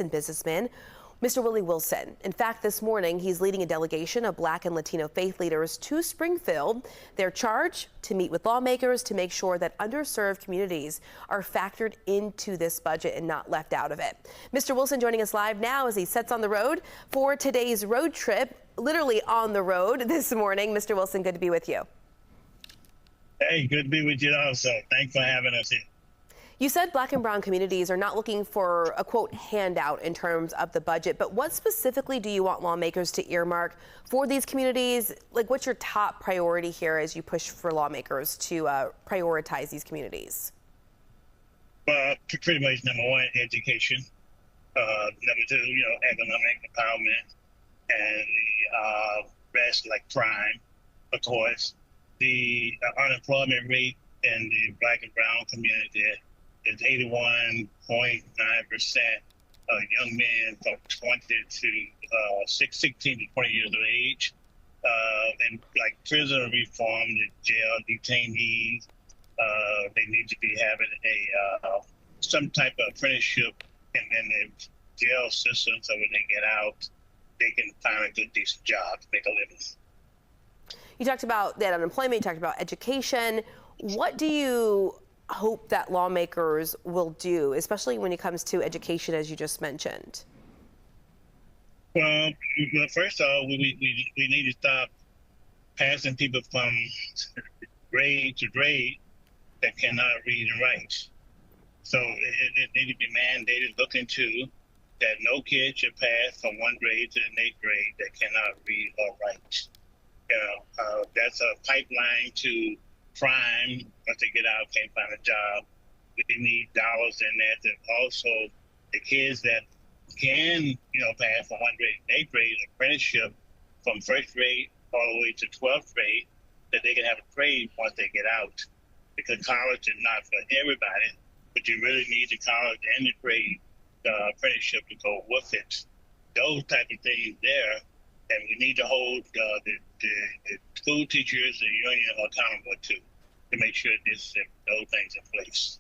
and businessman, Mr. Willie Wilson. In fact, this morning, he's leading a delegation of Black and Latino faith leaders to Springfield. Their charge to meet with lawmakers to make sure that underserved communities are factored into this budget and not left out of it. Mr. Wilson joining us live now as he sets on the road for today's road trip, literally on the road this morning. Mr. Wilson, good to be with you. Hey, good to be with you also. Thanks for having us here. You said Black and brown communities are not looking for a, quote, handout in terms of the budget, but what specifically do you want lawmakers to earmark for these communities? Like, what's your top priority here as you push for lawmakers to prioritize these communities? Well, pretty much number one, education. Number two, economic empowerment. And the rest, like crime, of course. The unemployment rate in the Black and brown community is 81.9% of young men from 16 to 20 years of age. And like prisoner reform, the jail detainees, they need to be having some type of apprenticeship in the jail system, so when they get out, they can find a good, decent job to make a living. You talked about that unemployment, you talked about education. What do you hope that lawmakers will do, especially when it comes to education, as you just mentioned? Well, first of all, we need to stop passing people from grade to grade that cannot read and write. So it needs to be mandated, look into, that no kid should pass from one grade to the next grade that cannot read or write. That's a pipeline to crime. Once they get out, can't find a job. We need dollars in that. And also, the kids that can, pass from one grade to next grade, apprenticeship from first grade all the way to 12th grade, that they can have a trade once they get out. Because college is not for everybody, but you really need the college and the trade, the apprenticeship to go with it. Those type of things there. And we need to hold the school teachers, the union accountable to make sure those things in place.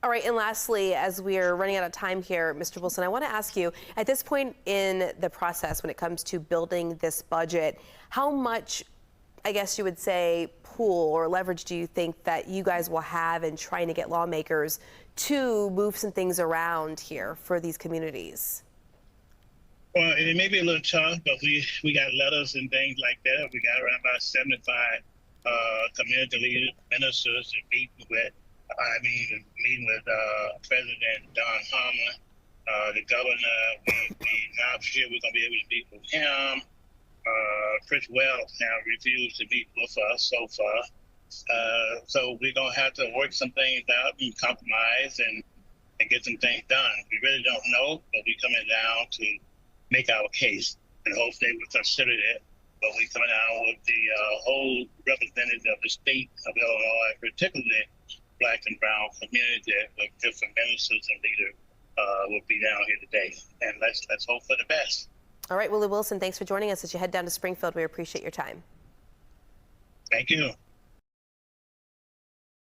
All right, and lastly, as we're running out of time here, Mr. Wilson, I want to ask you, at this point in the process when it comes to building this budget, how much, I guess you would say, pull or leverage do you think that you guys will have in trying to get lawmakers to move some things around here for these communities? Well, it may be a little tough, but we got letters and things like that. We got around about 75 community leaders, ministers, and meeting with President Don Harmon, the governor. Not sure we're going to be able to meet with him. Chris Wells now refused to meet with us so far. So we're going to have to work some things out and compromise and get some things done. We really don't know, but we're coming down to make our case, and hope they would consider it. But we coming out with the whole representative of the state of Illinois, particularly Black and brown community, with different ministers and leaders will be down here today. And let's hope for the best. All right, Willie Wilson, thanks for joining us as you head down to Springfield. We appreciate your time. Thank you.